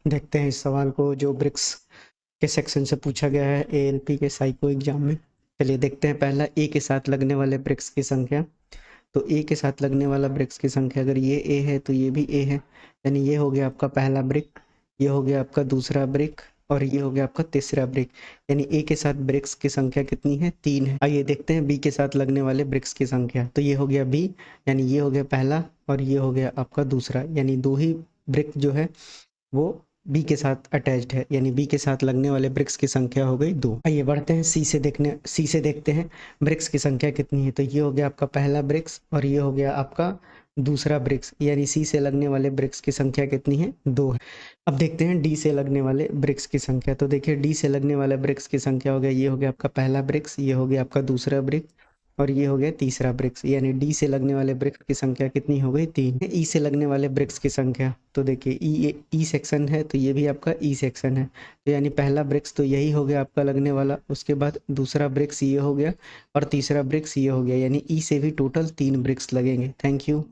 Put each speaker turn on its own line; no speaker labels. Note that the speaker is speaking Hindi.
देखते हैं इस सवाल को जो ब्रिक्स के सेक्शन से पूछा गया है एएलपी के साइको एग्जाम में। चलिए देखते हैं पहला ए के साथ लगने वाले ब्रिक्स की संख्या। तो ए के साथ लगने वाला ब्रिक्स की संख्या अगर ये ए है तो ये भी ए है, यानी ये हो गया आपका पहला ब्रिक, ये हो गया आपका दूसरा ब्रिक और ये हो गया आपका तीसरा ब्रिक। यानी ए के साथ ब्रिक्स की संख्या कितनी है? 3 है। आइए देखते हैं बी के साथ लगने वाले ब्रिक्स की संख्या। तो ये हो गया बी, यानी ये हो गया पहला और ये हो गया आपका दूसरा, यानी 2 ही ब्रिक जो है वो बी के साथ अटैच्ड है, यानी बी के साथ लगने वाले ब्रिक्स की संख्या हो गई 2। आइए बढ़ते हैं सी से देखते हैं ब्रिक्स की संख्या कितनी है। तो ये हो गया आपका पहला ब्रिक्स और ये हो गया आपका दूसरा ब्रिक्स, यानी सी से लगने वाले ब्रिक्स की संख्या कितनी है? 2 है। अब देखते हैं डी से लगने वाले ब्रिक्स की संख्या। तो देखिए डी से लगने वाले ब्रिक्स की संख्या हो गया, ये हो गया आपका पहला ब्रिक्स, ये हो गया आपका दूसरा ब्रिक और ये हो गया तीसरा ब्रिक्स, यानी डी से लगने वाले ब्रिक्स की संख्या कितनी हो गई? 3। ई से लगने वाले ब्रिक्स की संख्या, तो देखिए ई सेक्शन है तो ये भी आपका ई सेक्शन है, तो यानी पहला ब्रिक्स तो यही हो गया आपका लगने वाला, उसके बाद दूसरा ब्रिक्स ये हो गया और तीसरा ब्रिक्स ये हो गया, यानी ई से भी टोटल 3 ब्रिक्स लगेंगे। Thank you.